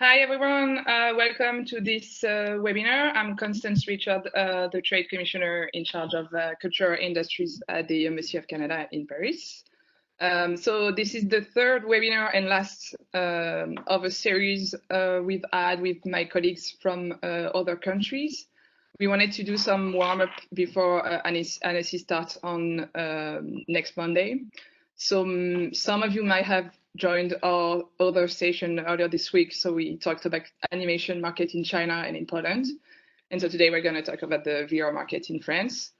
Hi, everyone. Welcome to this webinar. I'm Constance Richard, the Trade Commissioner in charge of cultural industries at the Embassy of Canada in Paris. So this is the third webinar and last of a series we've had with my colleagues from other countries. We wanted to do some warm-up before Annecy starts on next Monday. So some of you might have joined our other session earlier this week. So we talked about animation market in China and in Poland. And so today we're going to talk about the VR market in France.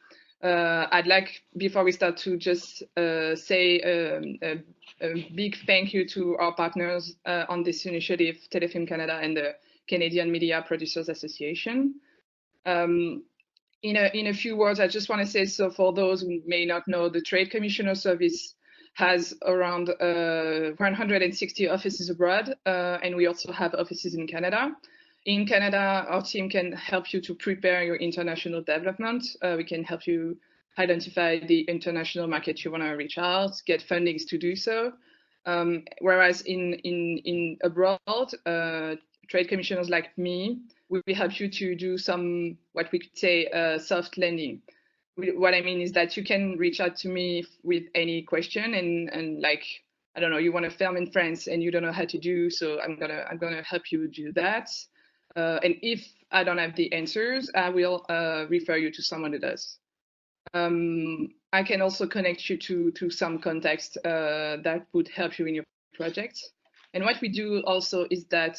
I'd like, before we start, to just say a big thank you to our partners on this initiative, Telefilm Canada and the Canadian Media Producers Association. In a few words, I just want to say, so for those who may not know, the Trade Commissioner Service has around 160 offices abroad, and we also have offices in Canada. In Canada, our team can help you to prepare your international development. We can help you identify the international market you want to reach out, get fundings to do so. Whereas in abroad, trade commissioners like me, we help you to do some, what we could say, soft landing. What I mean is that you can reach out to me with any question and like, I don't know, you want to film in France and you don't know how to do, so I'm gonna help you do that. And if I don't have the answers, I will refer you to someone who does. I can also connect you to some context that would help you in your project. And what we do also is that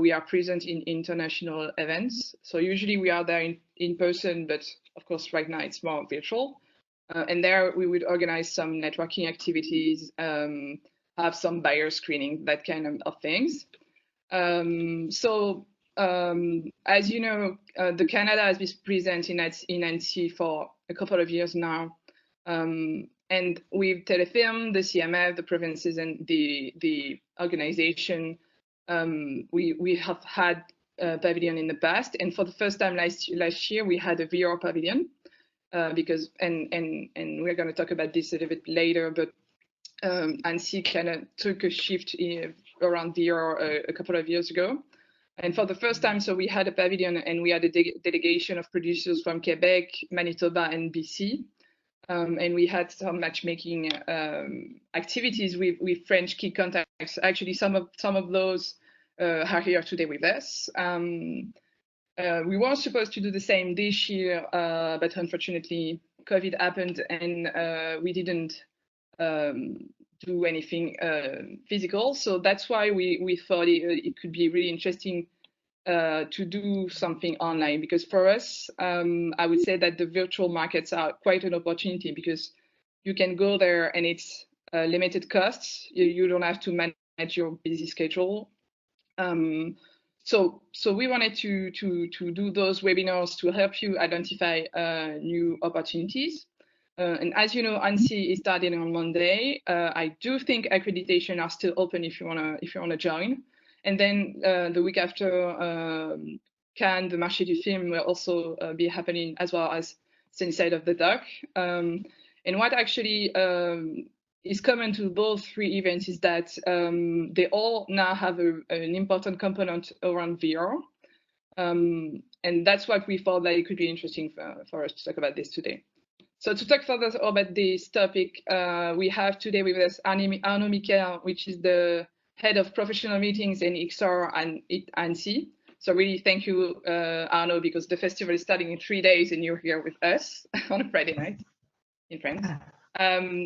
we are present in international events. So usually we are there in person, but of course right now it's more virtual. And there we would organize some networking activities, have some buyer screening, that kind of things. As you know, the Canada has been present in Annecy for a couple of years now. And with Telefilm, the CMF, the provinces, and the organization, we have had a pavilion in the past. And for the first time last year, we had a VR pavilion because, and we're going to talk about this a little bit later, but Annecy kind of took a shift around VR a couple of years ago. And for the first time, so we had a pavilion and we had a delegation of producers from Quebec, Manitoba, and BC. And we had some matchmaking activities with French key contacts. Actually, some of those are here today with us. We were supposed to do the same this year, but unfortunately, COVID happened and we didn't do anything physical. So that's why we thought it could be really interesting to do something online, because for us, I would say that the virtual markets are quite an opportunity because you can go there and it's limited costs. You don't have to manage your busy schedule. So we wanted to do those webinars to help you identify new opportunities. And as you know, Annecy is starting on Monday. I do think accreditation are still open if you wanna join. And then the week after, Cannes, the Marché du Film will also be happening, as well as Sunnyside of the Dock. And what actually is common to both three events is that they all now have an important component around VR. And that's what we thought that it could be interesting for us to talk about this today. So to talk further about this topic, we have today with us Arnaud Miquel, which is the head of professional meetings and XR and Annecy. So really thank you, Arnaud, because the festival is starting in 3 days and you're here with us on a Friday night in France.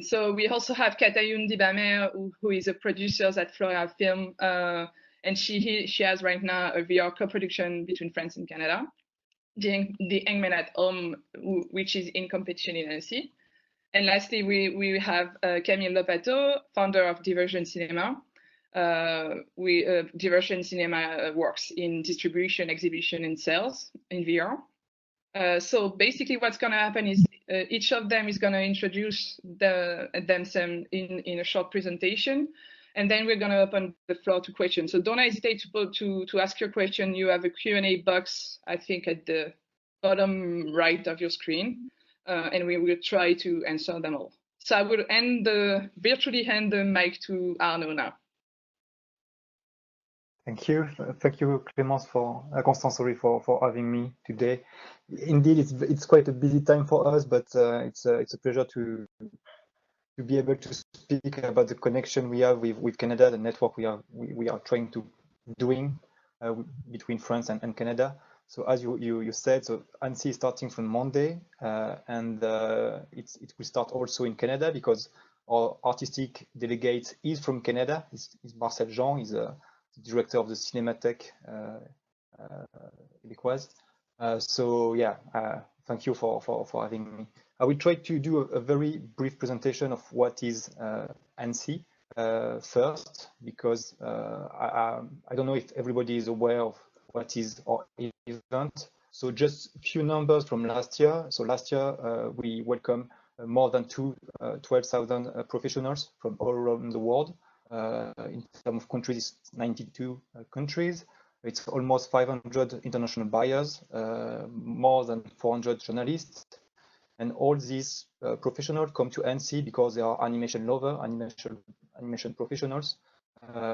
So we also have Katayoun Dibamehr, who is a producer at Floréal Film, and she has right now a VR co-production between France and Canada, the Engman at Home, which is in competition in Annecy. And lastly, we have Camille Lopato, founder of Diversion Cinema. Diversion Cinema works in distribution, exhibition, and sales in VR. So basically what's going to happen is each of them is going to introduce themselves in a short presentation, and then we're going to open the floor to questions. So don't hesitate to ask your question. You have a Q&A box, I think, at the bottom right of your screen, and we will try to answer them all. So I will virtually hand the mic to Arnaud now. Thank you, Clémence, Constance, sorry, for having me today. Indeed, it's quite a busy time for us, but it's a pleasure to be able to speak about the connection we have with Canada, the network we are trying to doing between France and Canada. So as you said, so Annecy is starting from Monday, and it will start also in Canada because our artistic delegate is from Canada. Is Marcel Jean. He's the director of the Cinémathèque Québécoise. So yeah, thank you for having me. I will try to do a very brief presentation of what is Annecy first, because I don't know if everybody is aware of what is our event. So just a few numbers from last year. So last year we welcomed more than 12,000 professionals from all around the world. In terms of countries, 92 countries. It's almost 500 international buyers, more than 400 journalists. And all these professionals come to Annecy because they are animation lovers, animation professionals,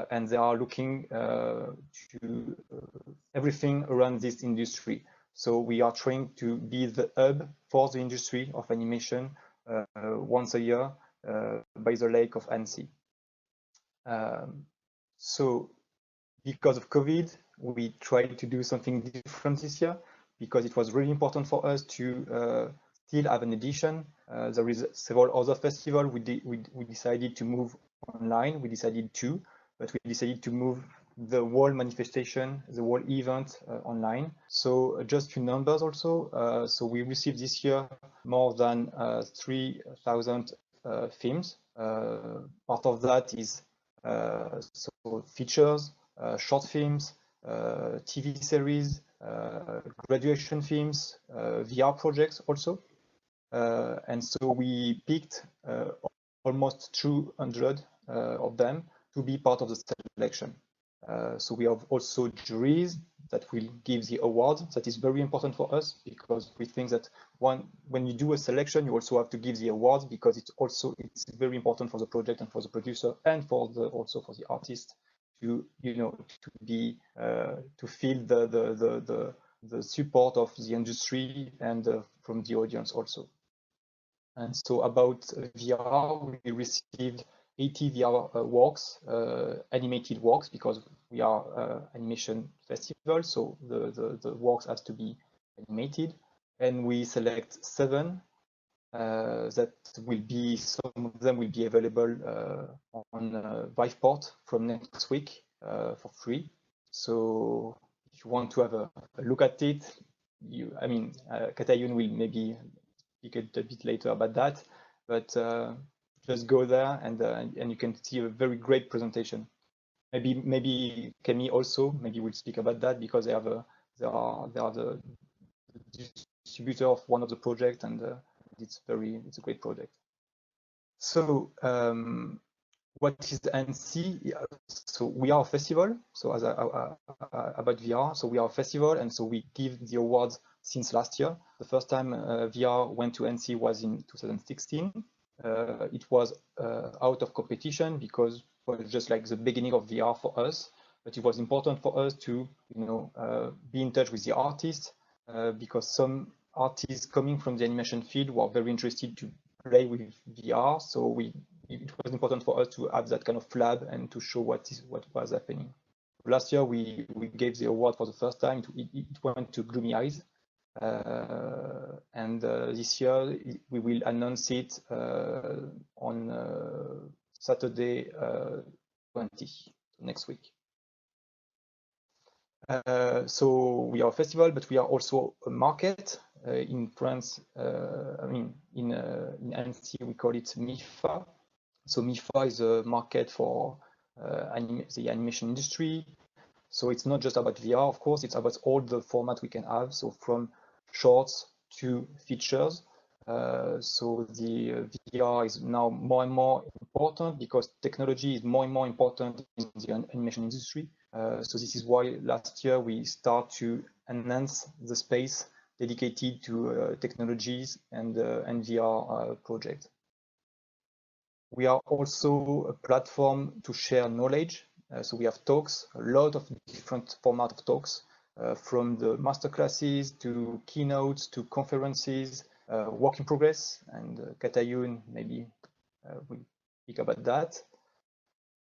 and they are looking to everything around this industry. So we are trying to be the hub for the industry of animation once a year by the lake of Annecy. So because of COVID, we tried to do something different this year because it was really important for us to still have an edition. There is several other festivals. We decided to move online. We decided to move the whole manifestation, the whole event online. So just few numbers also. So we received this year more than 3,000 films. Part of that is so features, short films, TV series, graduation films, VR projects also. And so we picked almost 200 of them to be part of the selection. So we have also juries that will give the awards. That is very important for us because we think that when you do a selection, you also have to give the awards because it's very important for the project and for the producer and also for the artist to feel the support of the industry and from the audience also. And so about VR, we received 80 VR works, animated works, because we are animation festival, so the works has to be animated, and we select 7 that will be, some of them will be available on Viveport from next week for free. So if you want to have a look at it, Katayoun will maybe speak a bit later about that, but just go there and you can see a very great presentation. Maybe Camille also will speak about that because they are the distributor of one of the projects, and it's a great project. So what is Annecy? So we are a festival. So as about VR, so we are a festival, and so we give the awards since last year. The first time VR went to Annecy was in 2016. It was out of competition because it was just like the beginning of VR for us. But it was important for us to, be in touch with the artists because some artists coming from the animation field were very interested to play with VR. So it was important for us to have that kind of lab and to show what was happening. Last year we gave the award for the first time. It went to Gloomy Eyes. And this year we will announce it on Saturday 20, next week. So we are a festival, but we are also a market in France. In Annecy we call it MIFA. So MIFA is a market for the animation industry. So it's not just about VR, of course, it's about all the format we can have. So from shorts to features. So the VR is now more and more important because technology is more and more important in the animation industry. So this is why last year we start to enhance the space dedicated to technologies and VR projects. We are also a platform to share knowledge. So we have talks, a lot of different format of talks, from the masterclasses to keynotes to conferences, work in progress, and Katayoun maybe will speak about that.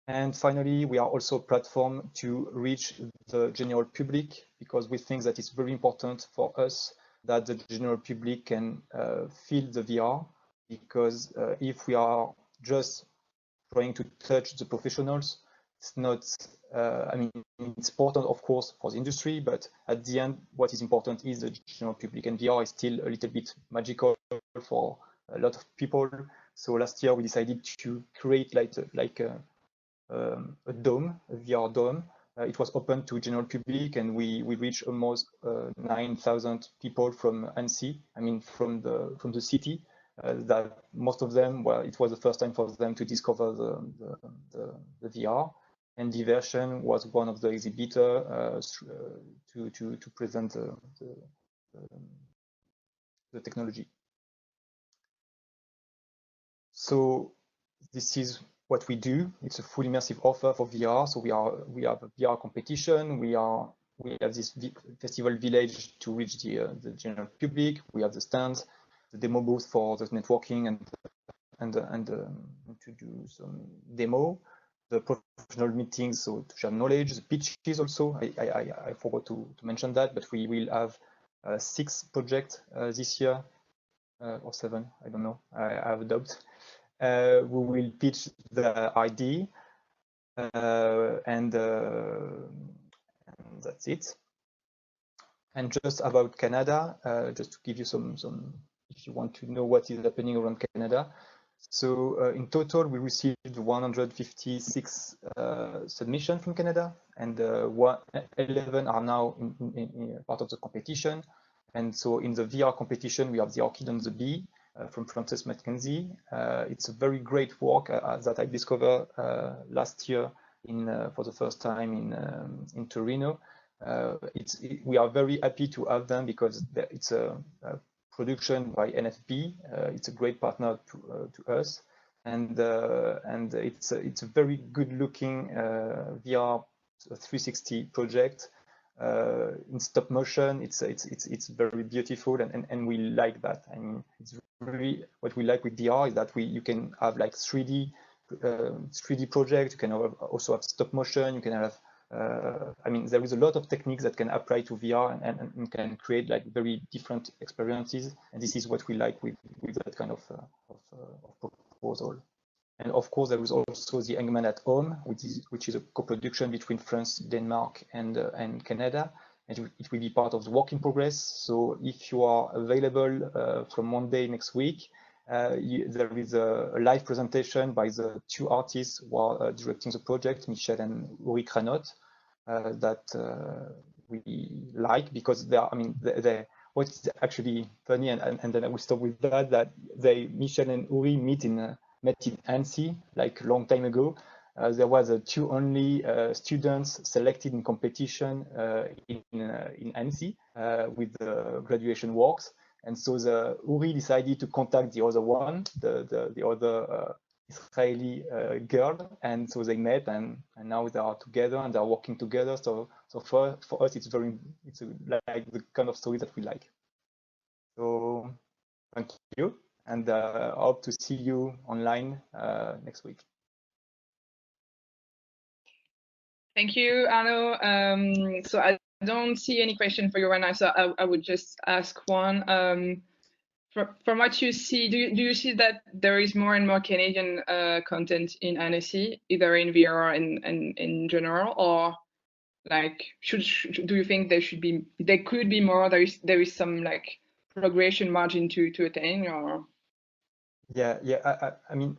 And finally, we are also a platform to reach the general public, because we think that it's very important for us that the general public can feel the VR, because if we are just trying to touch the professionals, it's not, I mean, it's important, of course, for the industry, but at the end, what is important is the general public, and VR is still a little bit magical for a lot of people. So last year we decided to create like a dome, a VR dome. It was open to general public, and we reached almost 9,000 people from Annecy. I mean, from the city. That most of them, well, it was the first time for them to discover the VR. And Diversion was one of the exhibitors to present the technology. So this is what we do. It's a full immersive offer for VR. So we have a VR competition. We have this festival village to reach the general public. We have the stands, the demo booth for the networking and to do some demo, the professional meetings, so to share knowledge, the pitches also. I forgot to mention that, but we will have 6 projects this year, or 7, I don't know, I have a doubt. We will pitch the ID, and that's it. And just about Canada, just to give you some, if you want to know what is happening around Canada. So in total, we received 156 submissions from Canada, and 11 are now in part of the competition. And so in the VR competition, we have the Orchid on the Bee from Frances McKenzie. It's a very great work that I discovered last year for the first time in Torino. We are very happy to have them, because it's a production by NFB. It's a great partner to us, and it's a very good-looking VR 360 project in stop motion. It's very beautiful, and we like that. I mean, it's really what we like with VR is that you can have like 3D project. You can also have stop motion. You can have I mean, there is a lot of techniques that can apply to VR and can create like very different experiences. And this is what we like with that kind of proposal. And of course, there is also the Hangman at Home, which is a co-production between France, Denmark, and Canada. And it will be part of the work in progress. So if you are available from Monday next week, there is a live presentation by the 2 artists who are directing the project, Miquel and Uri Kranot, that we like, because they are, I mean, what's actually funny, and then I will stop with that Miquel and Uri met in Annecy like a long time ago. There was 2 only students selected in competition in Annecy with the graduation works. And so Uri decided to contact the other one, the other Israeli girl, and so they met, and now they are together and they are working together. So for us, it's like the kind of story that we like. So thank you, and I hope to see you online next week. Thank you, Arnaud. So I don't see any question for you right now, so I would just ask one. From what you see, do you see that there is more and more Canadian content in Annecy, either in VR and in general, or like do you think there could be more? There is some like progression margin to attain, or? Yeah. I mean,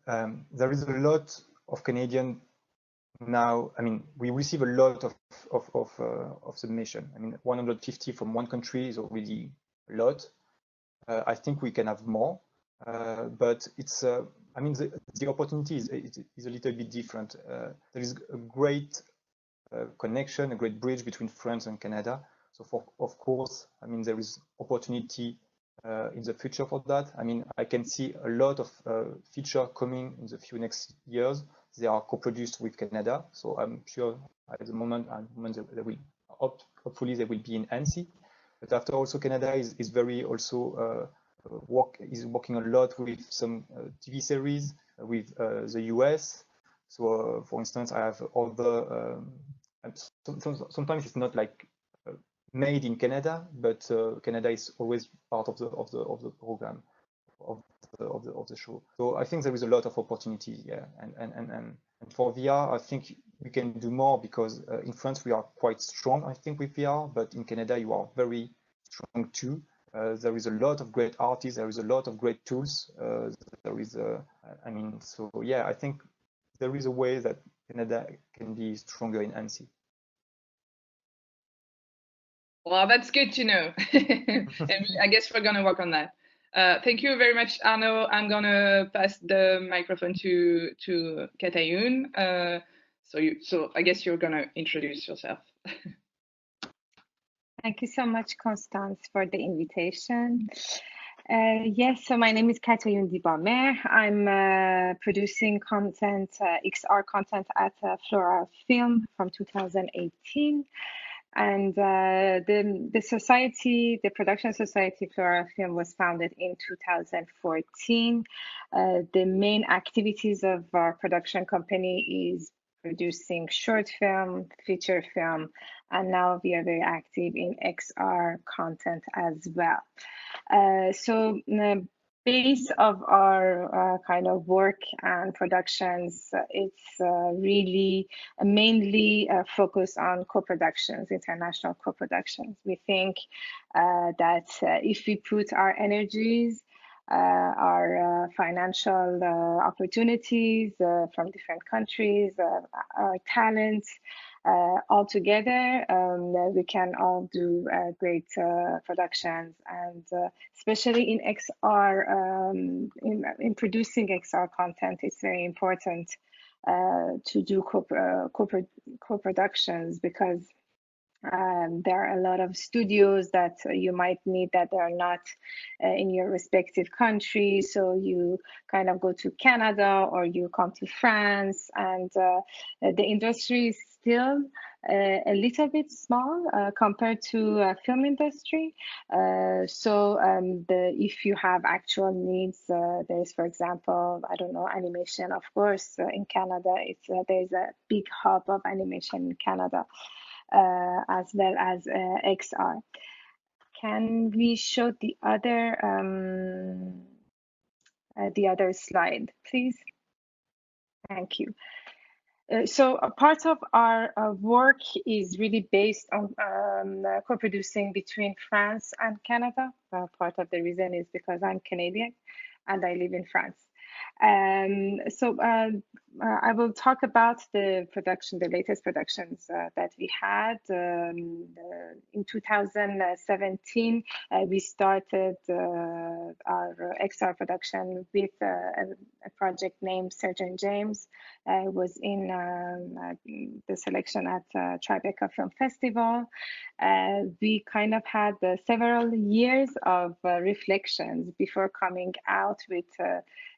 there is a lot of Canadian now. I mean, we receive a lot of submission. I mean, 150 from one country is already a lot. I think we can have more, but it's. I mean, the opportunity is a little bit different. There is a great connection, a great bridge between France and Canada. So of course, I mean, there is opportunity in the future for that. I mean, I can see a lot of feature coming in the few next years they are co-produced with Canada. So I'm sure at the moment they will, hopefully they will be in Annecy. But after also Canada is very also working a lot with some TV series with the US. So for instance, I have other sometimes it's not like made in Canada, but Canada is always part of the program of the show. So I think there is a lot of opportunity, yeah. And for VR, I think we can do more because in France we are quite strong, I think, with VR, but in Canada you are very strong too. There is a lot of great artists. There is a lot of great tools. There is, I mean, so yeah, I think there is a way that Canada can be stronger in Annecy. Well, that's good to know. And I guess we're going to work on that. Thank you very much, Arnaud. I'm going to pass the microphone to Katayoun. So I guess you're going to introduce yourself. Thank you so much, Constance, for the invitation. Yes, so my name is Katayoun Dibamehr. I'm producing content, XR content at Floréal Film from 2018. And the society, the production society Floréal Film was founded in 2014. The main activities of our production company is producing short film, feature film, and now we are very active in XR content as well. So the base of our kind of work and productions, it's really mainly focused on co-productions, international co-productions. We think that if we put our energies, our financial opportunities from different countries, our talents, all together, we can all do great productions, and especially in XR, in producing XR content, it's very important to do co-productions because there are a lot of studios that you might need that are not in your respective country. So you kind of go to Canada or you come to France, and the industry is still a little bit small compared to film industry. If you have actual needs, there's, for example, I don't know, animation. Of course, in Canada, there's a big hub of animation in Canada. As well as XR. Can we show the other slide, please? Thank you. So a part of our work is really based on co-producing between France and Canada. Part of the reason is because I'm Canadian and I live in France. I will talk about the latest productions that we had. In 2017, we started our XR production with a project named Surgeon James. Was in the selection at Tribeca Film Festival. We kind of had several years of reflections before coming out with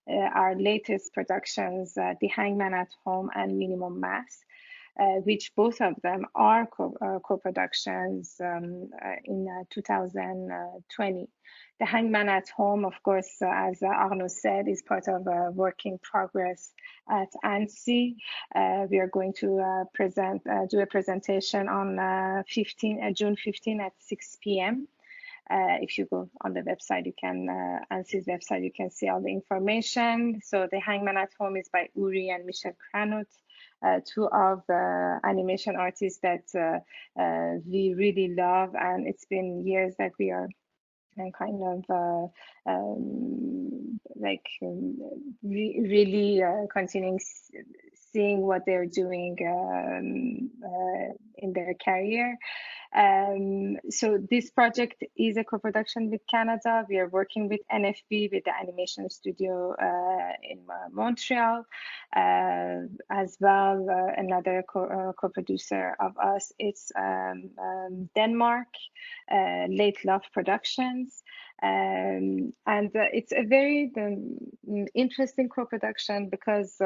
our latest productions, The Hangman at Home and Minimum Mass, which both of them are co-productions in 2020. The Hangman at Home, of course, as Arnaud said, is part of a work in progress at Annecy. We are going to do a presentation on June 15 at 6 p.m. If you go on the website, you can, Annecy's website, you can see all the information. So The Hangman at Home is by Uri and Michel Cranot, two of the animation artists that we really love. And it's been years that we are kind of really continuing seeing what they're doing in their career. So this project is a co-production with Canada. We are working with NFB, with the animation studio in Montreal. As well, another co-producer of us, it's Denmark, Late Love Productions. And it's a very interesting co-production because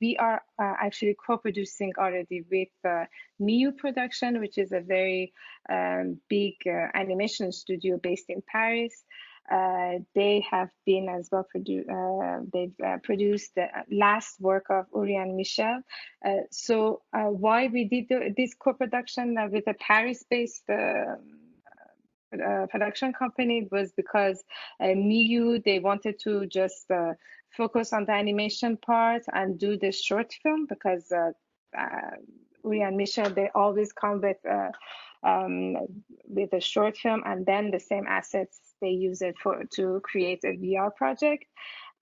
we are actually co-producing already with Miu Production, which is a very big animation studio based in Paris. They have been as well they've produced the last work of Uri and Michel. So why we did this co-production with a Paris-based production company was because Miu, they wanted to just focus on the animation part and do the short film because Uri and Michel, they always come with a short film and then the same assets they use it to create a VR project.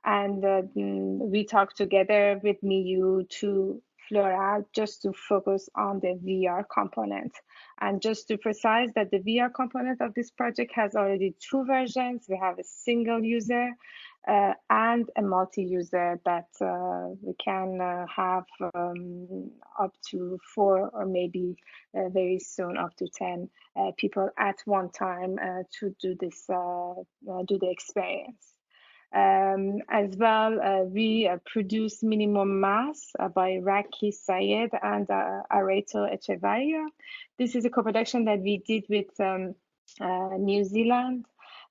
And we talked together with Miu to Floréal just to focus on the VR component. And just to precise that the VR component of this project has already two versions. We have a single user and a multi-user that we can have up to 4 or maybe very soon up to 10 people at one time to do this, do the experience. As well, we produce Minimum Mass by Raki Sayed and Areto Echevarria. This is a co-production that we did with New Zealand.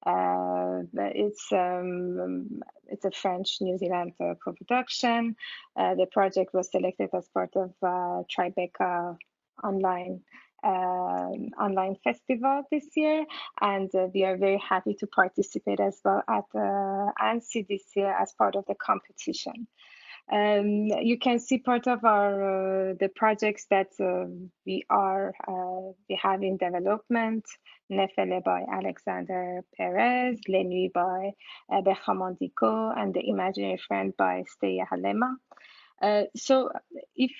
It's a French-New Zealand co-production. The project was selected as part of Tribeca online festival this year, and we are very happy to participate as well at Annecy this year as part of the competition. You can see part of our the projects that we have in development. Nefele by Alexander Perez, Les Nuits by Bertrand Dicot, and The Imaginary Friend by Steya Halema. So if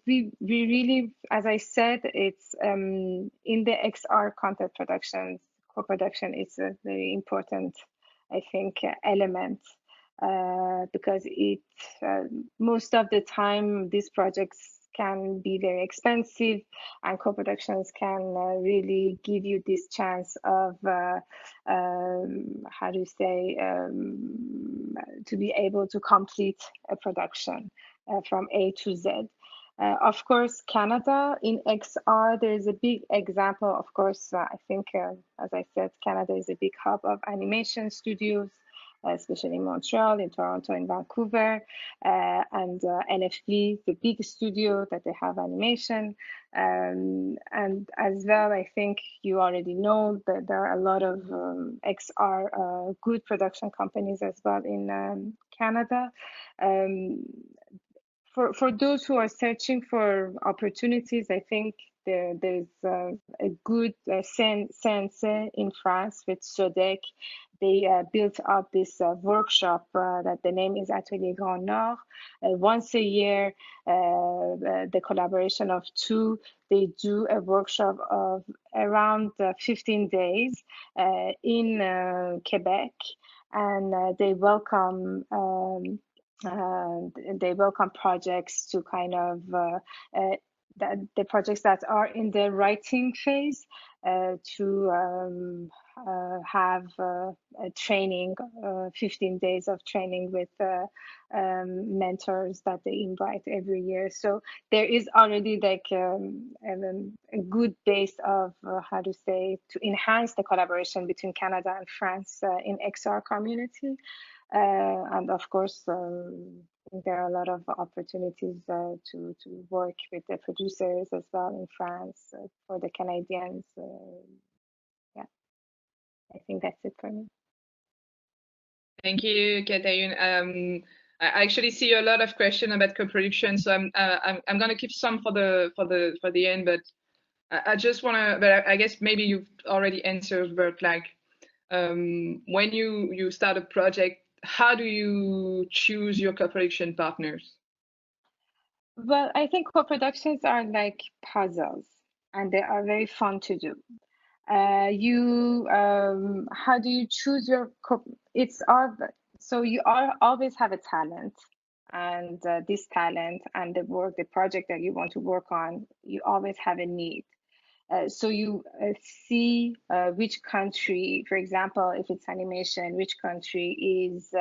we really, as I said, it's in the XR content productions, co-production is a very important, I think, element because it most of the time these projects can be very expensive, and co-productions can really give you this chance of how do you say to be able to complete a production from A to Z. Of course, Canada in XR, there is a big example. Of course, I think, as I said, Canada is a big hub of animation studios, especially in Montreal, in Toronto, in Vancouver, and NFV, the big studio that they have animation. And as well, I think you already know that there are a lot of XR good production companies as well in Canada. For those who are searching for opportunities, I think there's a good sense in France with Sodec. They built up this workshop that the name is Atelier Grand Nord. Once a year, the collaboration of two, they do a workshop of around 15 days in Quebec, and they welcome projects to kind of the projects that are in the writing phase to have a training, 15 days of training with mentors that they invite every year. So there is already like a good base of how to say to enhance the collaboration between Canada and France in XR community. And of course, there are a lot of opportunities to work with the producers as well in France for the Canadians. Yeah, I think that's it for me. Thank you, Katayoun. I actually see a lot of questions about co-production, so I'm gonna keep some for the end, but I just wanna, but I guess maybe you've already answered, but like when you start a project, how do you choose your co-production partners? Well, I think co-productions are like puzzles, and they are very fun to do. How do you choose your it's all so you always have a talent, and this talent and the project that you want to work on, you always have a need. So you see which country, for example, if it's animation, which country is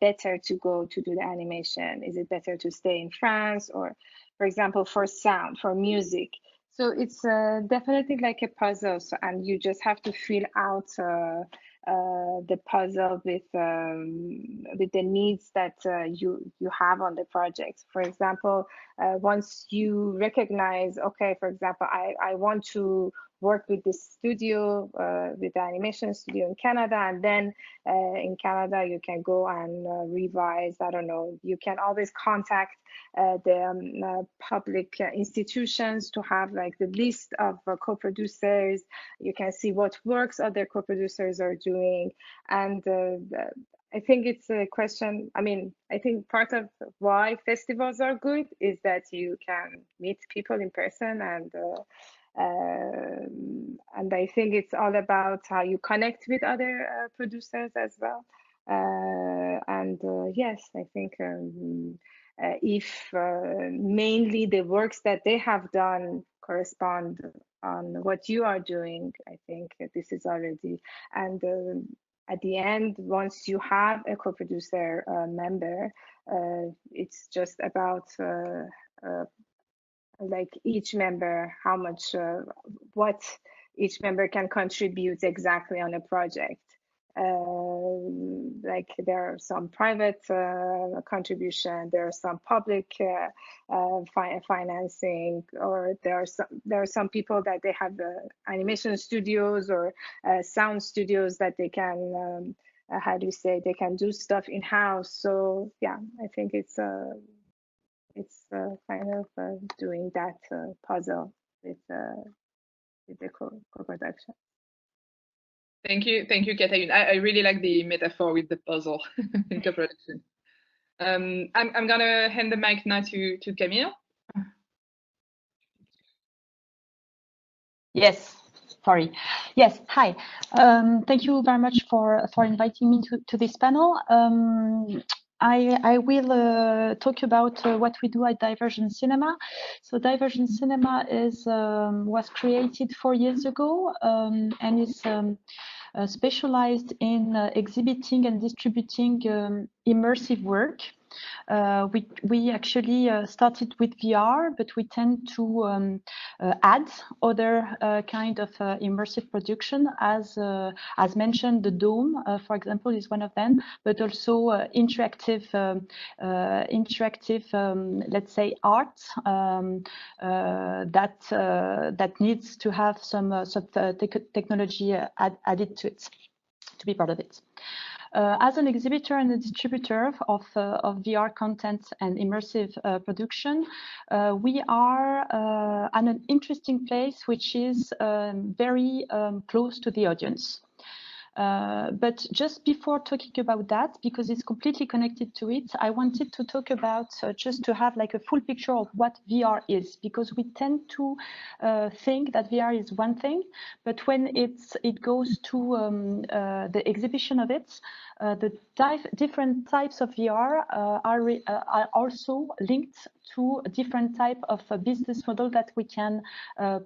better to go to do the animation? Is it better to stay in France, or, for example, for sound, for music? So it's definitely like a puzzle, and you just have to fill out the puzzle with the needs that you have on the project. For example, once you recognize, okay, for example, I want to work with this studio, with the animation studio in Canada, and then in Canada you can go and revise. I don't know. You can always contact the public institutions to have like the list of co-producers. You can see what works other co-producers are doing, and I think it's a question. I mean, I think part of why festivals are good is that you can meet people in person, and I think it's all about how you connect with other producers as well. Yes, I think if mainly the works that they have done correspond on what you are doing, I think this is already, and at the end, once you have a co-producer member, it's just about like each member, how much, what each member can contribute exactly on a project. Like there are some private contribution, there are some public financing, or there are some people that they have animation studios or sound studios that they can how do you say, they can do stuff in-house. So yeah, I think it's kind of doing that puzzle with the co-production. Thank you, Katayoun. I really like the metaphor with the puzzle in co-production. I'm gonna hand the mic now to Camille. Yes, sorry. Yes, hi. Thank you very much for inviting me to this panel. I will talk about what we do at Diversion Cinema. So Diversion Cinema was created 4 years ago and is specialized in exhibiting and distributing immersive work. We actually started with VR, but we tend to add other kind of immersive production, as mentioned. The Dome, for example, is one of them, but also interactive, let's say, art that needs to have some technology added to it to be part of it. As an exhibitor and a distributor of VR content and immersive production, we are at an interesting place, which is very close to the audience. But just before talking about that, because it's completely connected to it, I wanted to talk about just to have like a full picture of what VR is, because we tend to think that VR is one thing, but when it goes to the exhibition of it, the different types of VR are also linked to a different type of business model that we can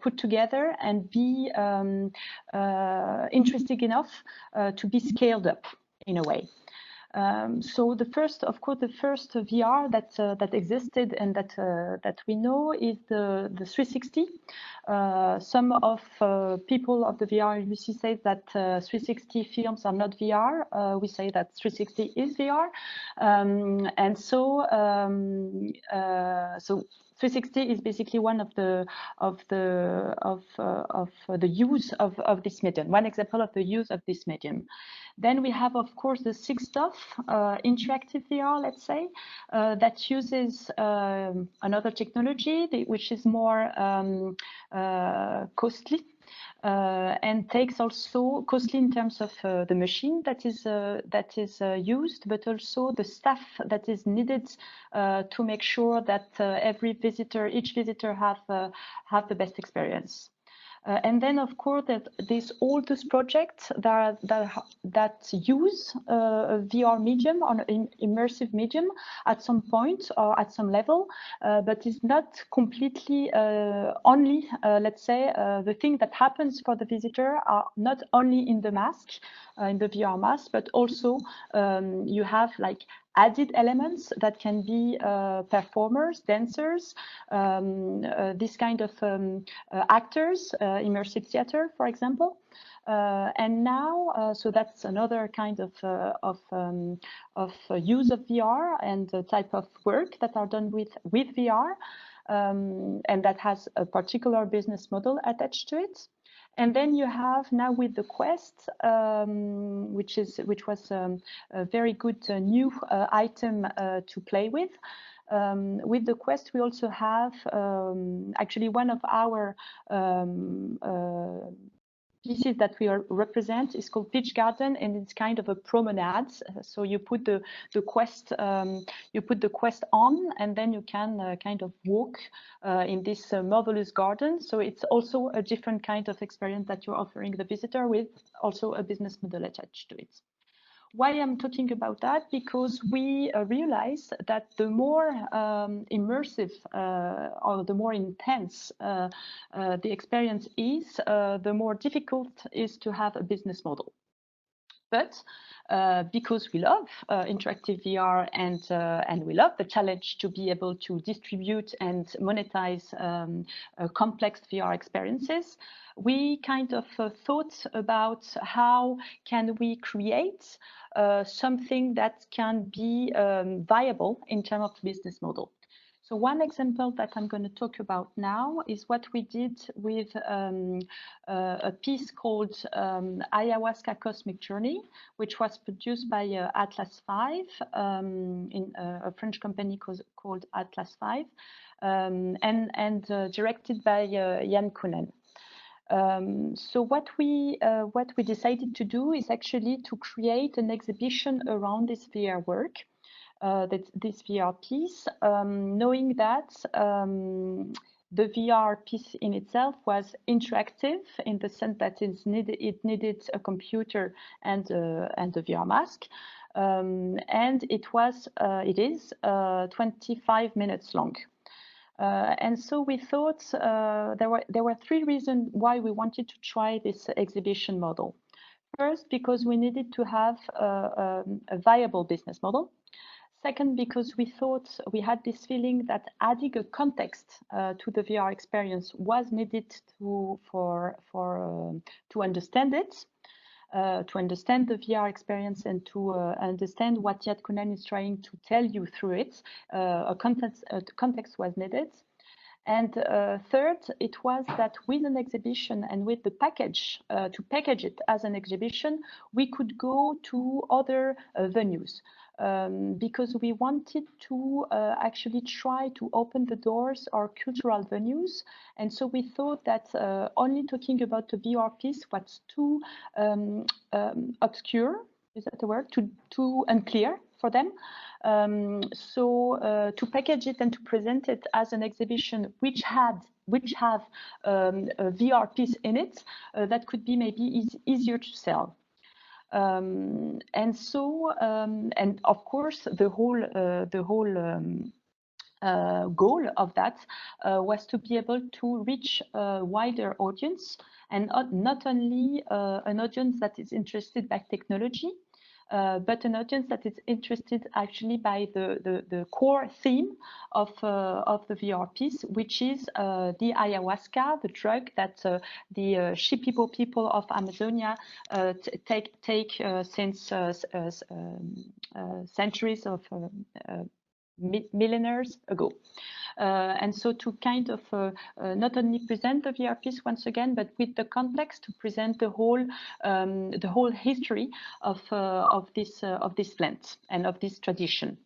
put together and be interesting enough to be scaled up in a way. So the first VR that existed and that we know is the 360. Some of people of the VR industry say that 360 films are not VR. We say that 360 is VR, and so 360 is basically one of the use of this medium. One example of the use of this medium. Then we have, of course, the sixth stuff, interactive VR, let's say, that uses another technology which is more costly. And takes also costly in terms of the machine that is used, but also the staff that is needed to make sure that each visitor have the best experience. And then, of course, there's all those projects that use a VR medium or an immersive medium at some point or at some level, but it's not completely only, let's say, the thing that happens for the visitor are not only in the mask, in the VR mask, but also you have like added elements that can be performers, dancers, this kind of actors, immersive theater, for example. And now, so that's another kind of use of VR and the type of work that are done with VR, and that has a particular business model attached to it. And then you have now with the Quest, which was a very good new item to play with. With the Quest, we also have actually one of our pieces that we represent is called Beach Garden, and it's kind of a promenade. So you put the Quest on, and then you can kind of walk in this marvelous garden. So it's also a different kind of experience that you're offering the visitor with also a business model attached to it. Why I'm talking about that? Because we realize that the more immersive or the more intense the experience is, the more difficult it is to have a business model. But because we love interactive VR and we love the challenge to be able to distribute and monetize complex VR experiences, we kind of thought about how can we create something that can be viable in terms of business model. So one example that I'm going to talk about now is what we did with a piece called Ayahuasca Cosmic Journey, which was produced by Atlas 5, in a French company called Atlas 5, and directed by Jan Koenen. So what we decided to do is actually to create an exhibition around this VR work, this VR piece, knowing that the VR piece in itself was interactive in the sense that it needed a computer and a VR mask, and it is 25 minutes long. And so we thought there were three reasons why we wanted to try this exhibition model. First, because we needed to have a viable business model. Second, because we thought we had this feeling that adding a context to the VR experience was needed to understand it, to understand the VR experience and to understand what Jan Koenen is trying to tell you through it. A context was needed. And third, it was that with an exhibition and with the package, to package it as an exhibition, we could go to other venues. Because we wanted to actually try to open the doors or cultural venues. And so we thought that only talking about the VR piece was too obscure, is that the word? Too unclear for them. So to package it and to present it as an exhibition which have a VR piece in it, that could be maybe easier to sell. And so, and of course, the whole goal of that was to be able to reach a wider audience, and not only an audience that is interested by technology, but an audience that is interested actually by the core theme of the VR piece, which is the ayahuasca, the drug that the Shipibo people of Amazonia take since centuries of millennia ago. And so to kind of not only present the VR piece once again, but with the context to present the whole history of this plant and of this tradition.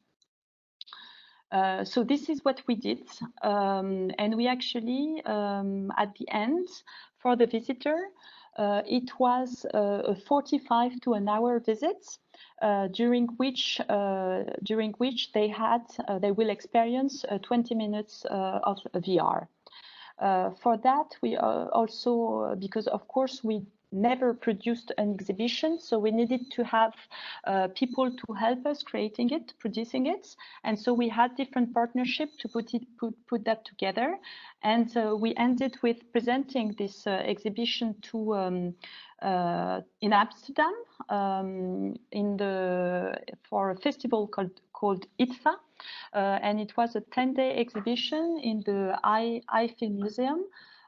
So this is what we did, and we actually at the end for the visitor, it was a 45 to an hour visit. During which they will experience 20 minutes of VR. For that, we also, because of course we never produced an exhibition, so we needed to have people to help us creating it, producing it, and so we had different partnerships to put that together, and we ended with presenting this exhibition to in Amsterdam for a festival called ITFA, and it was a 10-day exhibition in the Eiffel Museum.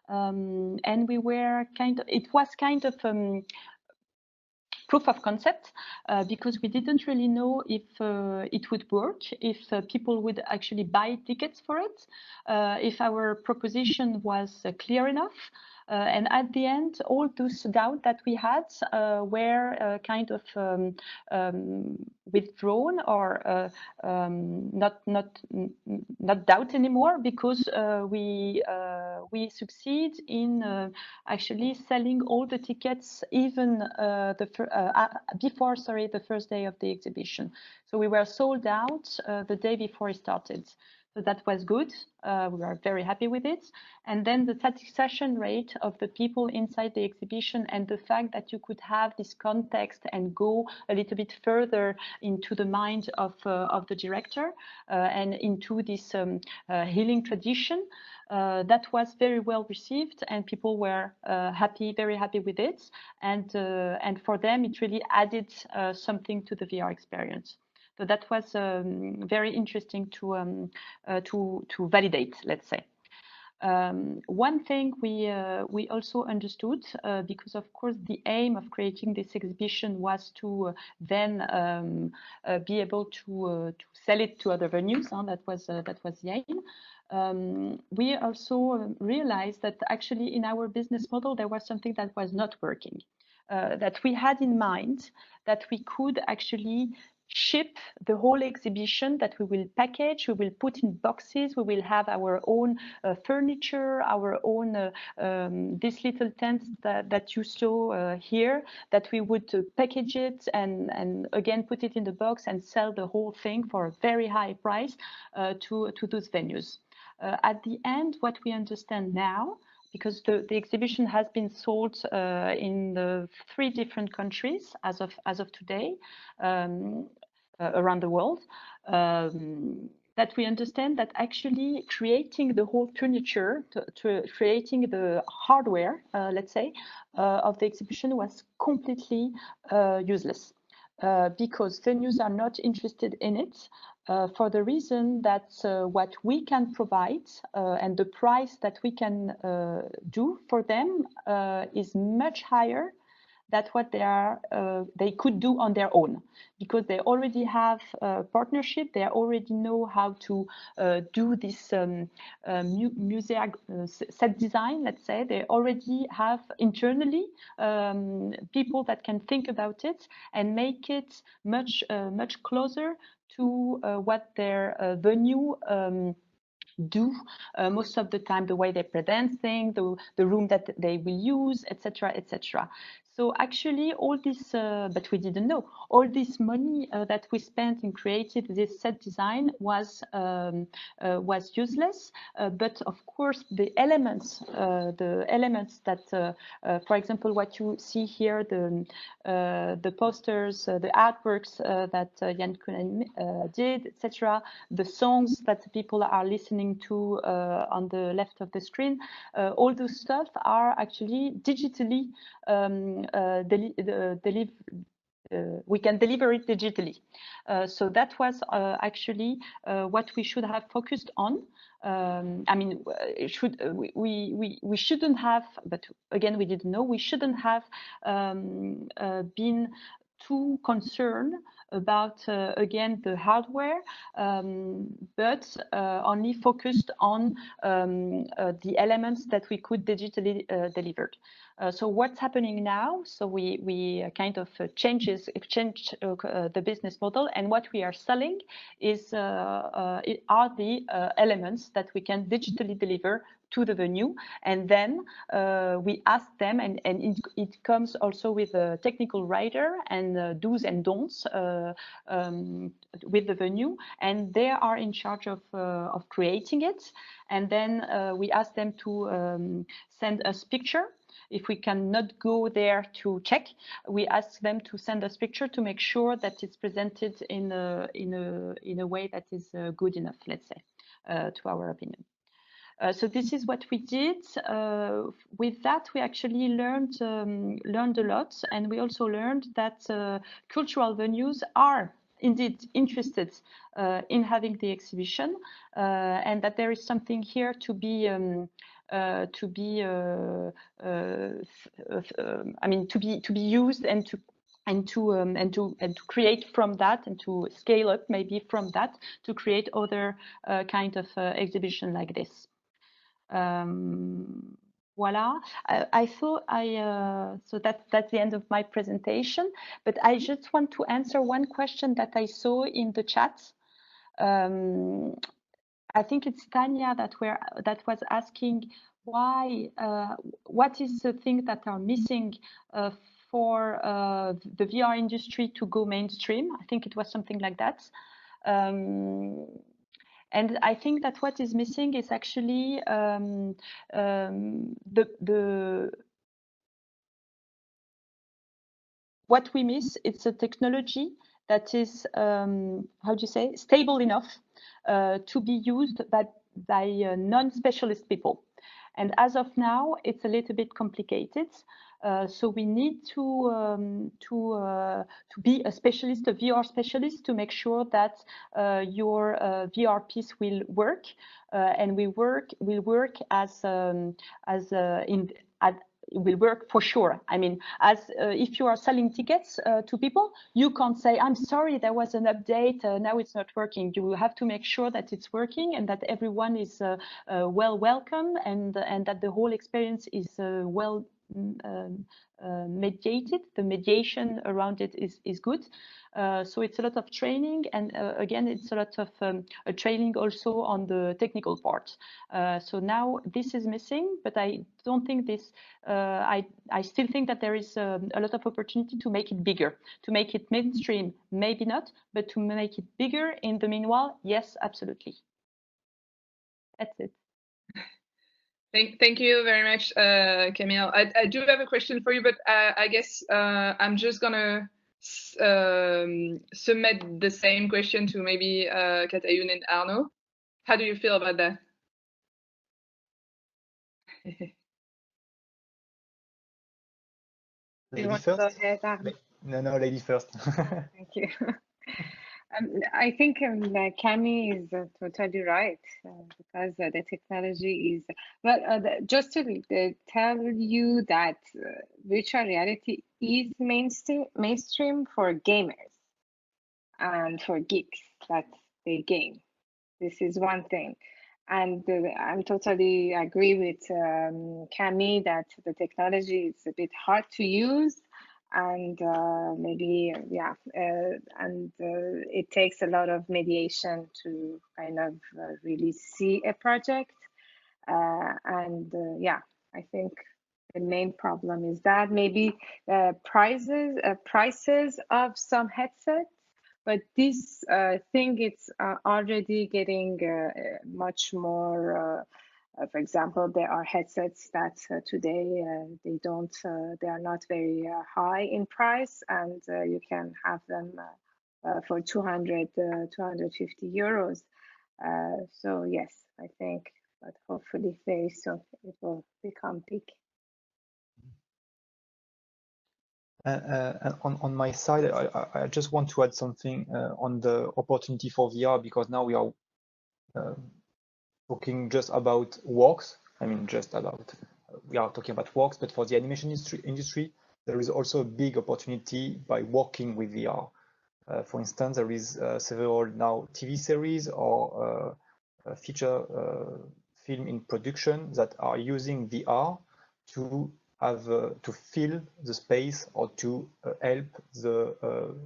And we were it was kind of proof of concept because we didn't really know if it would work, if people would actually buy tickets for it, if our proposition was clear enough. And at the end, all those doubts that we had were kind of withdrawn or not doubt anymore, because we succeed in actually selling all the tickets even before the first day of the exhibition. So we were sold out the day before it started. So that was good. We were very happy with it. And then the satisfaction rate of the people inside the exhibition, and the fact that you could have this context and go a little bit further into the mind of the director and into this healing tradition, that was very well received, and people were very happy with it. And for them, it really added something to the VR experience. So that was very interesting to validate, let's say. One thing we also understood, because of course the aim of creating this exhibition was to then be able to sell it to other venues. That was the aim. We also realized that actually in our business model there was something that was not working. That we had in mind that we could actually ship the whole exhibition, that we will package, we will put in boxes, we will have our own furniture, our own this little tent that you saw here, that we would package it and again put it in the box and sell the whole thing for a very high price to those venues. At the end, what we understand now, because the exhibition has been sold in the 3 different countries as of today, around the world, that we understand that actually creating the whole furniture, creating the hardware, let's say, of the exhibition was completely useless, because venues are not interested in it. For the reason that what we can provide and the price that we can do for them is much higher than what they could do on their own, because they already have a partnership. They already know how to do this museum set design, let's say. They already have internally people that can think about it and make it much closer to what their venue do most of the time, the way they present things, the room that they will use, etc., etc. So actually all this, but we didn't know, all this money that we spent in creating this set design was useless. But of course the elements that, for example, what you see here, the posters, the artworks that Jan Kunen did, etc., the songs that people are listening to on the left of the screen, all those stuff are actually digitally we can deliver it digitally. So that was actually what we should have focused on. I mean, we shouldn't have, but again, we didn't know, we shouldn't have been too concerned about, again, the hardware, but only focused on the elements that we could digitally deliver. So what's happening now? So we kind of changed the business model, and what we are selling is are the elements that we can digitally deliver to the venue, and then we ask them, and it comes also with a technical writer and do's and don'ts with the venue, and they are in charge of creating it. And then we ask them to send us picture. If we cannot go there to check, we ask them to send us picture to make sure that it's presented in a way that is good enough, let's say, to our opinion. So this is what we did. With that, we actually learned a lot, and we also learned that cultural venues are indeed interested in having the exhibition, and that there is something here to be used and to create from that, and to scale up maybe from that to create other kind of exhibition like this. Voila. I thought so that's the end of my presentation, but I just want to answer one question that I saw in the chat. I think it's Tanya that was asking why, what is the thing that are missing for the VR industry to go mainstream? I think it was something like that. And I think that what is missing is actually what we miss. It's a technology that is, how do you say, stable enough to be used by non-specialist people. And as of now, it's a little bit complicated. So we need to be a specialist, a VR specialist, to make sure that your VR piece will work, and will work will work for sure. I mean, as if you are selling tickets to people, you can't say, I'm sorry, there was an update, now it's not working. You have to make sure that it's working and that everyone is welcome, and that the whole experience is well mediated. The mediation around it is good. So it's a lot of training, and again, it's a lot of training also on the technical part. So now this is missing, but I don't think this, I still think that there is a lot of opportunity to make it bigger, to make it mainstream, maybe not, but to make it bigger in the meanwhile, yes, absolutely. That's it. Thank you very much, Camille. I do have a question for you, but I guess I'm just gonna submit the same question to maybe Katayoun and Arnaud. How do you feel about that? Lady first? Go ahead, Arnaud. No, lady first. Thank you. I think Camille is totally right, because the technology is, well, just to tell you that virtual reality is mainstream for gamers and for geeks that they game. This is one thing. And I'm totally agree with Camille that the technology is a bit hard to use, and maybe, yeah, and it takes a lot of mediation to kind of really see a project. Yeah, I think the main problem is that maybe prices of some headsets, but this thing, it's already getting much more. For example, there are headsets that today they are not very high in price, and you can have them for 200, 250 euros. So yes, I think, but hopefully very soon it will become big. On my side, I just want to add something on the opportunity for VR, because now we are talking just about works. I mean, we are talking about works, but for the animation industry, there is also a big opportunity by working with VR. For instance, there is several now TV series or feature film in production that are using VR to have to fill the space or to help the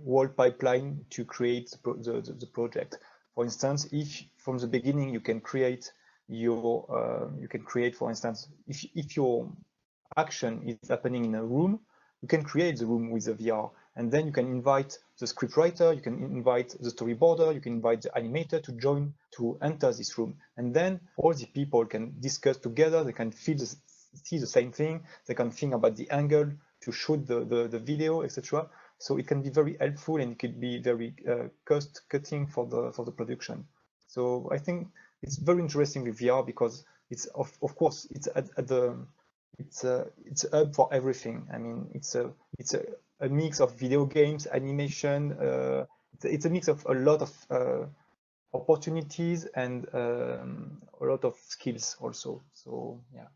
whole pipeline to create the project. For instance, if from the beginning you can create you can create, for instance, if your action is happening in a room, you can create the room with the VR, and then you can invite the scriptwriter, you can invite the storyboarder, you can invite the animator to join, to enter this room, and then all the people can discuss together. They can see the same thing. They can think about the angle to shoot the video, etc. So it can be very helpful, and it could be very cost cutting for the production. So I think it's very interesting with VR because it's of course it's at the it's a hub for everything. I mean, it's a mix of video games, animation. It's a mix of a lot of opportunities and a lot of skills also. So yeah.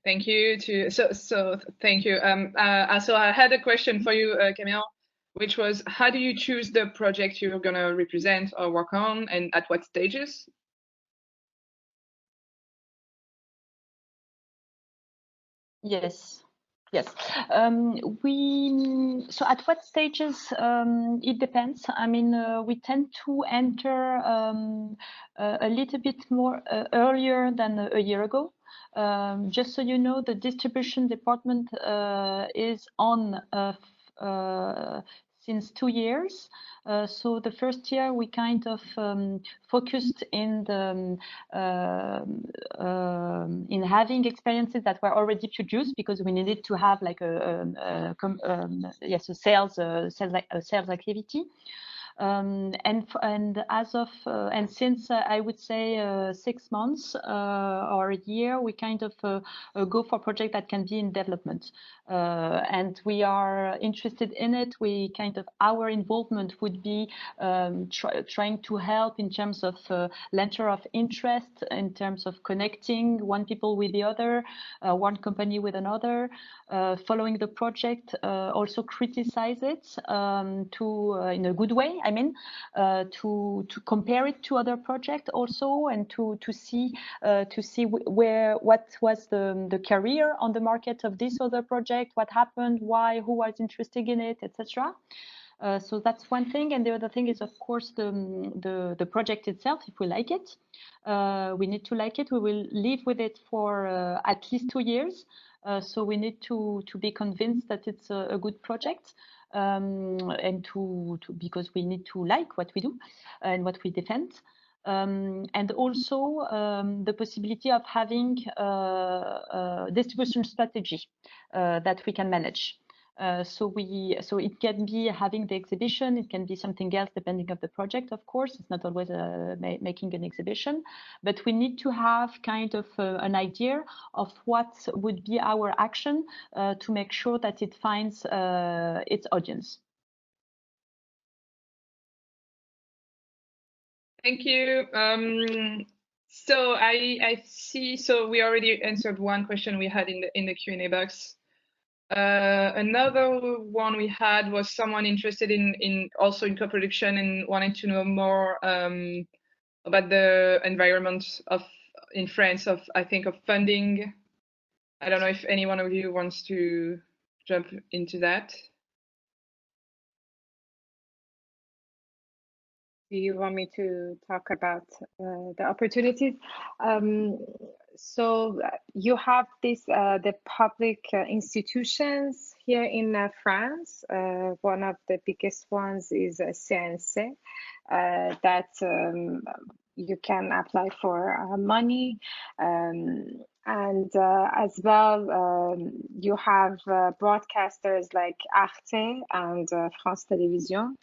Thank you. Thank you. So I had a question for you, Camille, which was, how do you choose the project you're going to represent or work on, and at what stages? Yes. So at what stages, it depends. I mean, we tend to enter a little bit more earlier than a year ago. Just so you know, the distribution department is on since 2 years. So the first year we kind of focused in having experiences that were already produced, because we needed to have like a sales activity. And since I would say 6 months or a year, we kind of go for projects that can be in development, and we are interested in it. We kind of, our involvement would be trying to help in terms of letter of interest, in terms of connecting one people with the other, one company with another, following the project, also criticize it in a good way. I mean, to compare it to other projects also, and to see what was the career on the market of this other project, what happened, why, who was interested in it, etc. So that's one thing, and the other thing is, of course, the project itself. If we like it, we need to like it. We will live with it for at least 2 years. So we need to be convinced that it's a good project, and because we need to like what we do and what we defend. And also the possibility of having a distribution strategy that we can manage. So it can be having the exhibition, it can be something else depending on the project, of course. It's not always making an exhibition, but we need to have kind of an idea of what would be our action to make sure that it finds its audience. Thank you. So I see. So we already answered one question we had in the Q&A box. Another one we had was someone interested in also in co-production and wanted to know more about the environment in France of funding. I don't know if any one of you wants to jump into that. Do you want me to talk about the opportunities? So you have the public institutions here in France. One of the biggest ones is CNC, that you can apply for money. And as well, you have broadcasters like Arte and France Télévisions,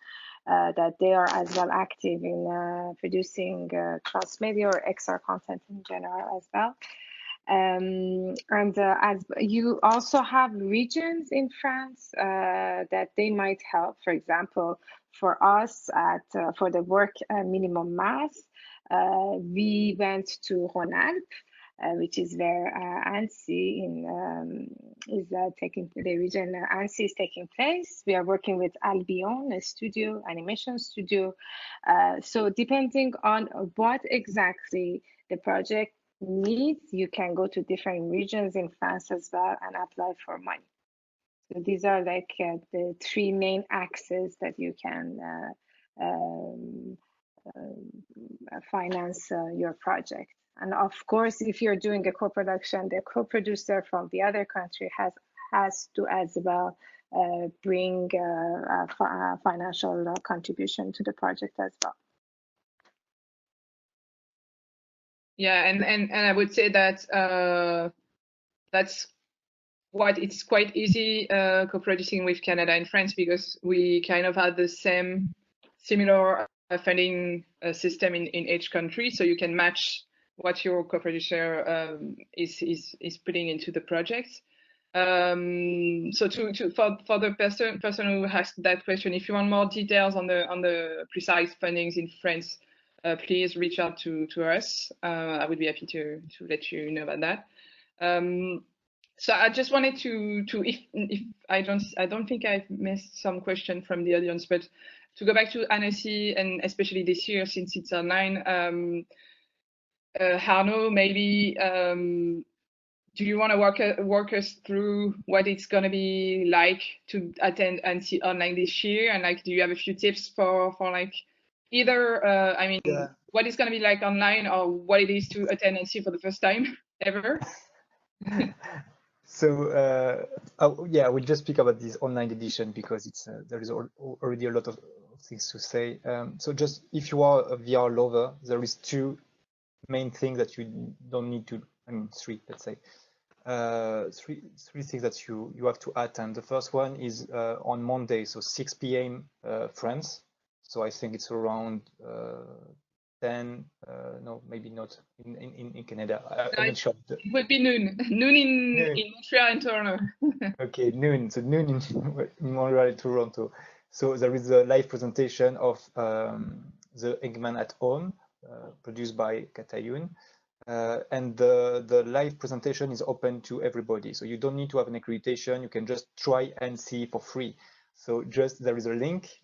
that they are as well active in producing cross-media or XR content in general as well. As you also have regions in France that they might help. For example, for us for the work minimum mass, we went to Rhône-Alpes, which is where Annecy the region Annecy is taking place. We are working with Albion, a studio, animation studio. So depending on what exactly the project needs, you can go to different regions in France as well and apply for money. So these are like the 3 main axes that you can finance your project. And of course, if you're doing a co-production, the co-producer from the other country has to as well bring a financial contribution to the project as well. Yeah, and I would say that that's what it's quite easy co-producing with Canada and France, because we kind of had the similar funding system in each country, so you can match what your co-producer is putting into the project. So for the person who asked that question, if you want more details on the precise fundings in France, please reach out to us. I would be happy to let you know about that. So I just wanted to if I don't think I've missed some question from the audience, but to go back to Annecy, and especially this year since it's online, Arnaud, maybe do you want to walk us through what it's going to be like to attend Annecy online this year, and like, do you have a few tips for like either I mean, what it's going to be like online, or what it is to attend Annecy for the first time ever? So yeah, we'll just speak about this online edition because it's there is already a lot of things to say. So just if you are a VR lover, there is two main things that you don't need to. I mean, three, let's say. Three things that you have to attend. The first one is on Monday, so 6 p.m. France. So I think it's around 10. No, maybe not in Canada. I'm not sure. It would be noon in Montreal and Toronto. Okay, noon. So noon in Montreal and Toronto. So there is a live presentation of the Eggman at Home, produced by Katayoun. And the live presentation is open to everybody. So you don't need to have an accreditation. You can just try and see for free. So just there is a link.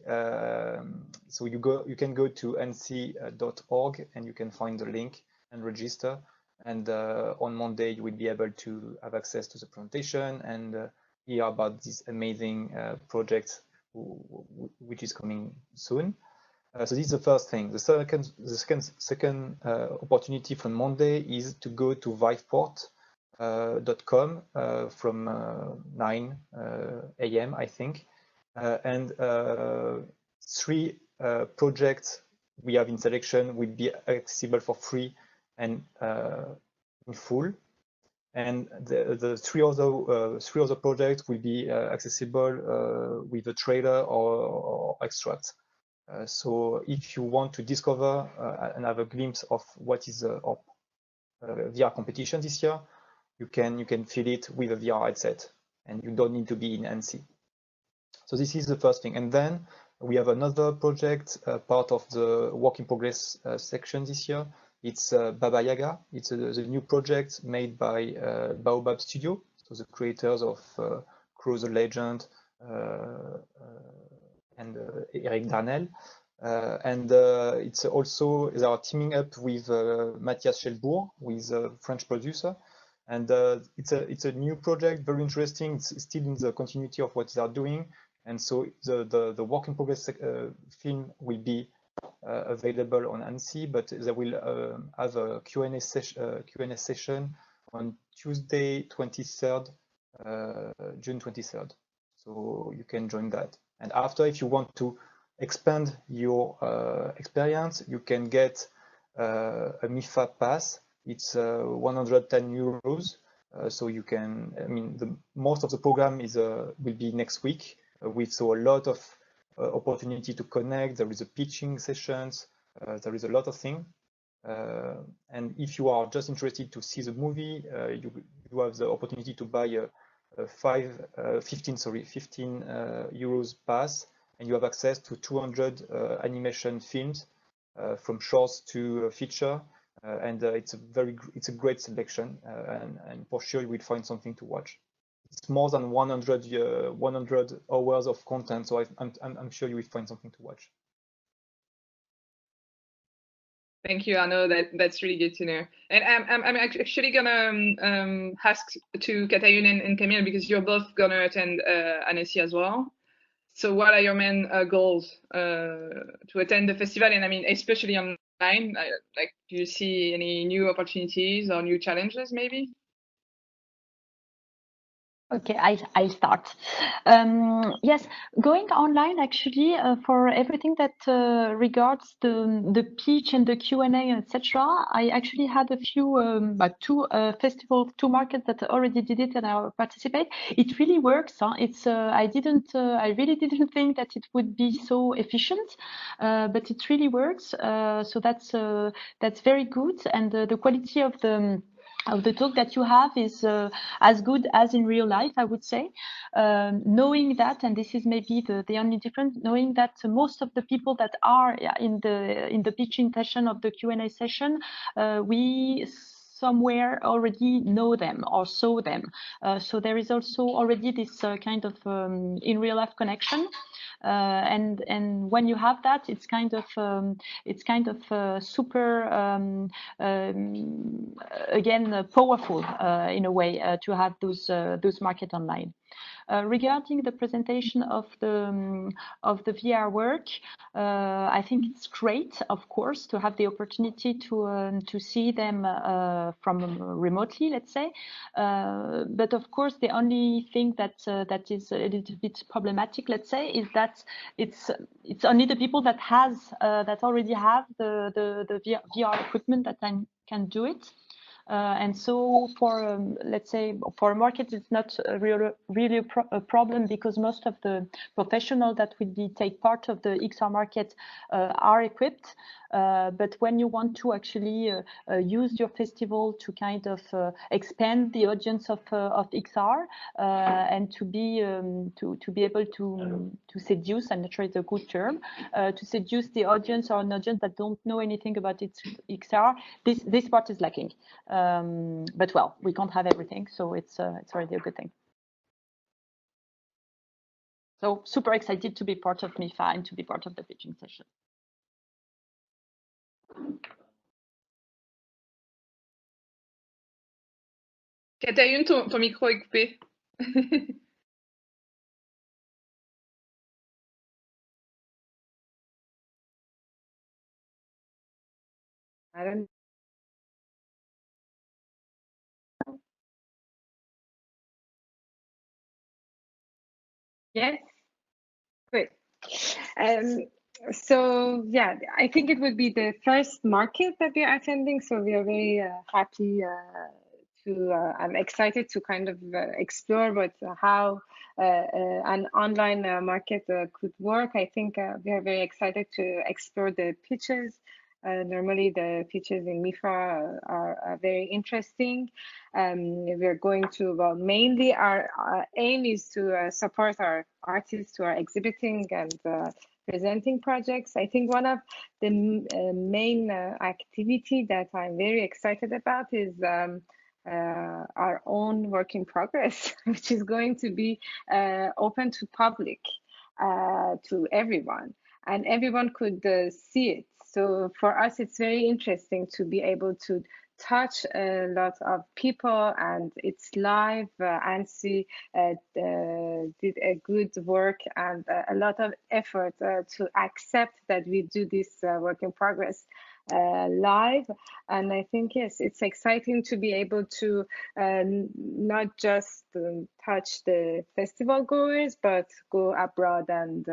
So you can go to annecy.org and you can find the link and register. And on Monday, you will be able to have access to the presentation and hear about this amazing project which is coming soon. So this is the first thing. The second opportunity from Monday is to go to viveport.com from 9 a.m. I think, and 3 projects we have in selection will be accessible for free and in full, and the three other projects will be accessible with a trailer or extracts. So if you want to discover and have a glimpse of what is our VR competition this year, you can feel it with a VR headset, and you don't need to be in Annecy. So this is the first thing. And then we have another project, part of the work in progress section this year. It's Baba Yaga. It's the new project made by Baobab Studio, so the creators of Crow the Legend, and Eric Darnell, and it's also they are teaming up with Mathias Schelbourg, who is a French producer, and it's a new project, very interesting. It's still in the continuity of what they are doing, and so the work in progress film will be available on Annecy, but they will have a Q&A session on Tuesday 23rd, June 23rd. So you can join that. And after, if you want to expand your experience, you can get a MIFA pass. It's 110 euros. So you can, I mean, most of the program will be next week with a lot of opportunity to connect. There is a pitching sessions. There is a lot of things. And if you are just interested to see the movie, you have the opportunity to buy a 15 euros pass, and you have access to 200 animation films from shorts to feature, and it's a great selection, and for sure you will find something to watch. It's more than 100 hours of content, so I'm sure you will find something to watch. Thank you, Arnaud. That's really good to know. And I'm actually gonna ask to Katayoun and Camille, because you're both gonna attend Annecy as well. So what are your main goals to attend the festival? And I mean, especially online, like, do you see any new opportunities or new challenges maybe? Okay, I start. Yes, going online actually for everything that regards the pitch and the Q&A, etc. I actually had a few, two markets that already did it and I participate. It really works. Huh? It's I really didn't think that it would be so efficient, but it really works. So that's very good, and the quality of the talk that you have is as good as in real life, I would say. Knowing that, and this is maybe the only difference, knowing that most of the people that are in the pitching session of the Q&A session, we somewhere already know them or saw them. So there is also already this kind of in real life connection. And when you have that, it's kind of super again powerful in a way to have those market online. Regarding the presentation of the VR work, I think it's great, of course, to have the opportunity to see them from remotely, let's say. But of course, the only thing that is a little bit problematic, let's say, is that it's only the people that already have the VR equipment that can do it. And so for, let's say, for a market, it's not really a problem, because most of the professionals that will take part of the XR market are equipped. But when you want to actually use your festival to kind of expand the audience of XR and to be able to seduce, I'm not sure it's a good term, to seduce the audience or an audience that don't know anything about XR, this part is lacking. But well, we can't have everything, so it's already a good thing. So super excited to be part of MIFA and to be part of the pitching session. Katayoun, ton micro est coupé. I don't. Yes. Great. So yeah, I think it would be the first market that we are attending. So we are very happy I'm excited to kind of explore how an online market could work. I think we are very excited to explore the pitches. Normally the pitches in MIFA are very interesting. We're going to, well, mainly our aim is to support our artists who are exhibiting and presenting projects. I think one of the main activity that I'm very excited about is our own work in progress, which is going to be open to public, to everyone, and everyone could see it. So for us, it's very interesting to be able to touch a lot of people, and it's live. Annecy did a good work and a lot of effort to accept that we do this work in progress live. And I think, yes, it's exciting to be able to not just touch the festival goers, but go abroad and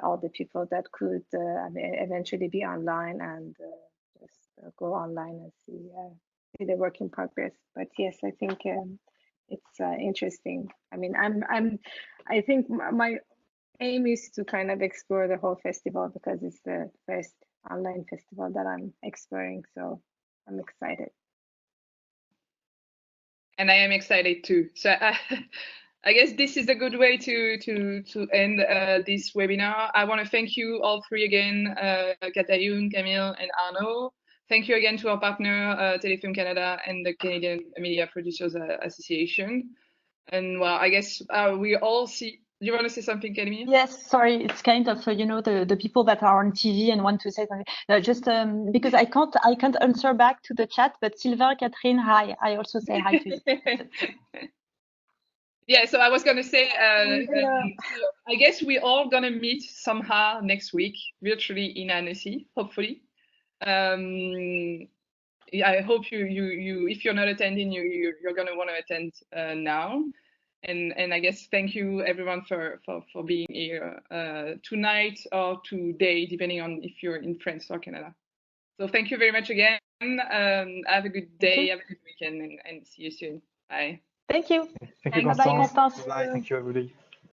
all the people that could eventually be online and just go online and see the work in progress. But yes, I think it's interesting. I mean, I think my aim is to kind of explore the whole festival, because it's the first online festival that I'm exploring. So I'm excited. And I am excited too. So I guess this is a good way to end this webinar. I want to thank you all three again, Katayoun, Camille, and Arnaud. Thank you again to our partner, Telefilm Canada, and the Canadian Media Producers Association. And well, I guess we all see. Do you want to say something, Camille? Yes, sorry, it's kind of the people that are on TV and want to say something. Just because I can't answer back to the chat, but Sylvain, Catherine, hi. I also say hi to you. Yeah, so I was going to say, so I guess we're all going to meet somehow next week, virtually in Annecy, hopefully. Yeah, I hope you if you're not attending, you're going to want to attend now. And I guess thank you everyone for being here tonight or today, depending on if you're in France or Canada. So thank you very much again. Have a good day, have a good weekend, and see you soon. Bye. Thank you. Thank you, Bye-bye, Constance. Constance. Bye. Thank you, everybody.